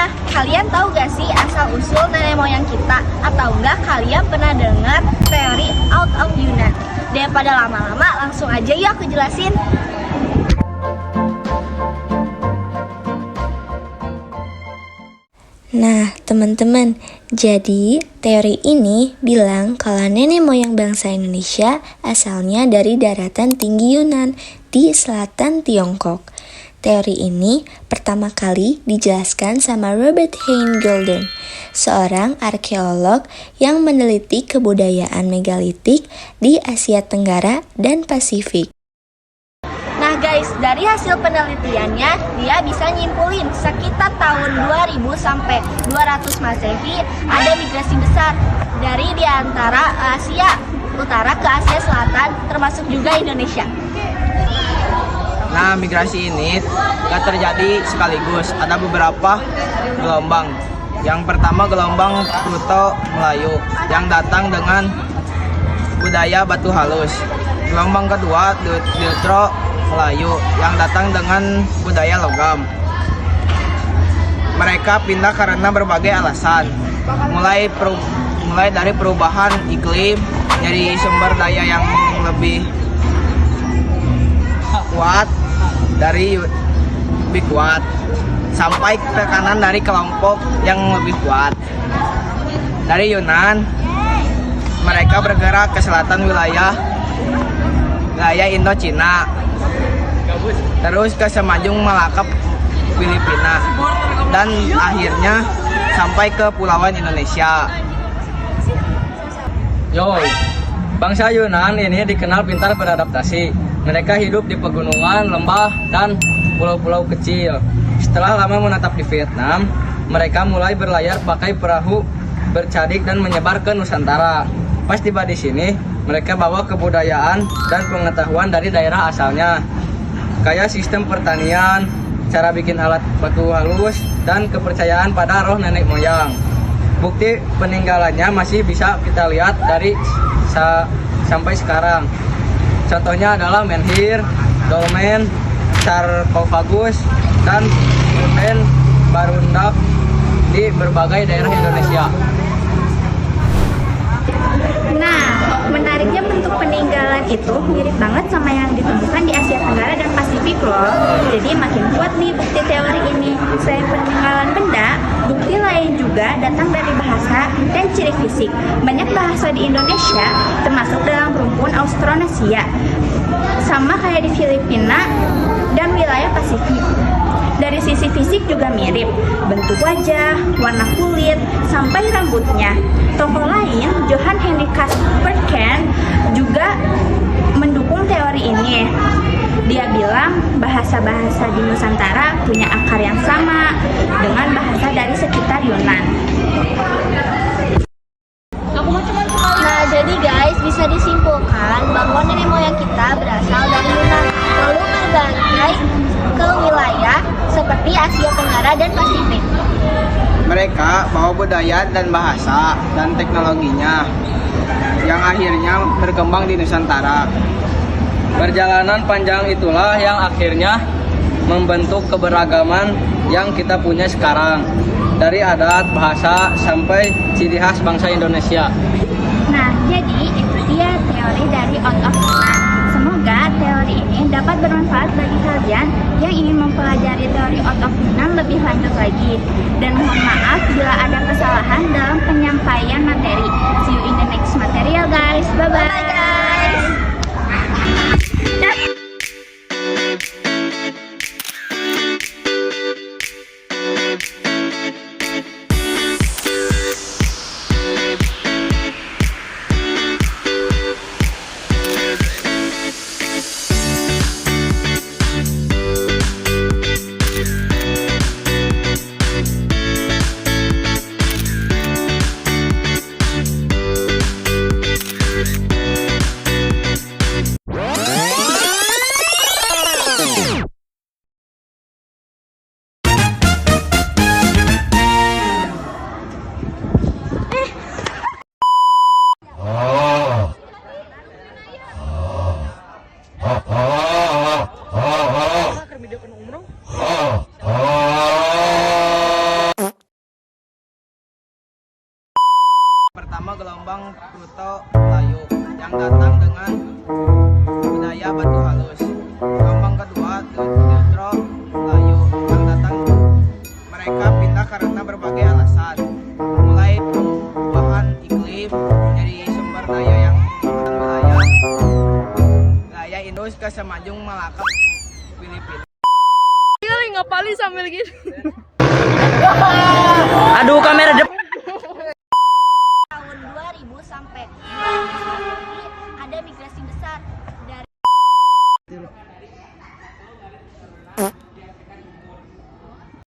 Nah, kalian tahu gak sih asal-usul nenek moyang kita? Atau enggak kalian pernah dengar teori out of Yunan? Daripada lama-lama, langsung aja yuk aku jelasin. Nah, teman-teman, jadi teori ini bilang kalau nenek moyang bangsa Indonesia asalnya dari daratan tinggi Yunan di selatan Tiongkok. Teori ini pertama kali dijelaskan sama Robert Hayne Golden, seorang arkeolog yang meneliti kebudayaan megalitik di Asia Tenggara dan Pasifik. Nah guys, dari hasil penelitiannya, dia bisa nyimpulin sekitar tahun 2000 sampai 200 Masehi ada migrasi besar dari antara Asia Utara ke Asia Selatan, termasuk juga Indonesia. Nah, migrasi ini gak terjadi sekaligus, ada beberapa gelombang. Yang pertama gelombang Pluto Melayu yang datang dengan budaya batu halus. Gelombang kedua Deutero Melayu yang datang dengan budaya logam. Mereka pindah karena berbagai alasan, mulai dari perubahan iklim, dari sumber daya yang lebih kuat, lebih kuat, sampai tekanan dari kelompok yang lebih kuat. Dari Yunan, mereka bergerak ke selatan wilayah Indochina, terus ke Semenanjung Malaka, Filipina, dan akhirnya sampai ke Pulauan Indonesia. Bangsa Yunan ini dikenal pintar beradaptasi. Mereka hidup di pegunungan, lembah, dan pulau-pulau kecil. Setelah lama menetap di Vietnam, mereka mulai berlayar pakai perahu bercadik dan menyebar ke Nusantara. Pas tiba di sini, mereka bawa kebudayaan dan pengetahuan dari daerah asalnya, kayak sistem pertanian, cara bikin alat batu halus, dan kepercayaan pada roh nenek moyang. Bukti peninggalannya masih bisa kita lihat dari sampai sekarang. Contohnya adalah menhir, dolmen, sarkofagus, dan urban barundak di berbagai daerah Indonesia. Nah, menariknya bentuk peninggalan itu mirip banget sama yang ditemukan di Asia Tenggara dan Pasifik loh. Jadi makin kuat nih bukti teori ini. Selain peninggalan benda, bukti lain juga datang dari bahasa dan ciri fisik. Banyak bahasa di Indonesia, termasuk dalam rumpun Austronesia, sama kayak di Filipina dan wilayah Pasifik. Dari sisi fisik juga mirip, bentuk wajah, warna kulit, sampai rambutnya. Tokoh lain, Johann Henry Perken, juga mendukung teori ini. Dia bilang bahasa-bahasa di Nusantara punya akar yang sama dengan bahasa dari sekitar Yunan. Nah, jadi guys, bisa disimpulkan bahwa nenek moyang kita berasal dari Yunan, lalu berbagai ke wilayah seperti Asia Tenggara dan Pasifik. Mereka bawa budaya dan bahasa dan teknologinya yang akhirnya berkembang di Nusantara. Perjalanan panjang itulah yang akhirnya membentuk keberagaman yang kita punya sekarang, dari adat, bahasa, sampai ciri khas bangsa Indonesia. Nah, jadi itu dia teori dari Out of Yunan. Semoga teori ini dapat bermanfaat bagi kalian yang ingin mempelajari teori Out of Yunan lebih lanjut lagi. Dan mohon maaf bila ada kesalahan dalam penyampaian materi. See you in the next material guys. Bye-bye guys. Pluto Melayu yang datang dengan budaya batu halus. Gelombang kedua Neutro Melayu yang datang, mereka pindah karena berbagai alasan, mulai perubahan iklim dari sumber daya yang wilayah Indus ke Semenanjung Malaka Filipina. Ngapalin sambil gitu.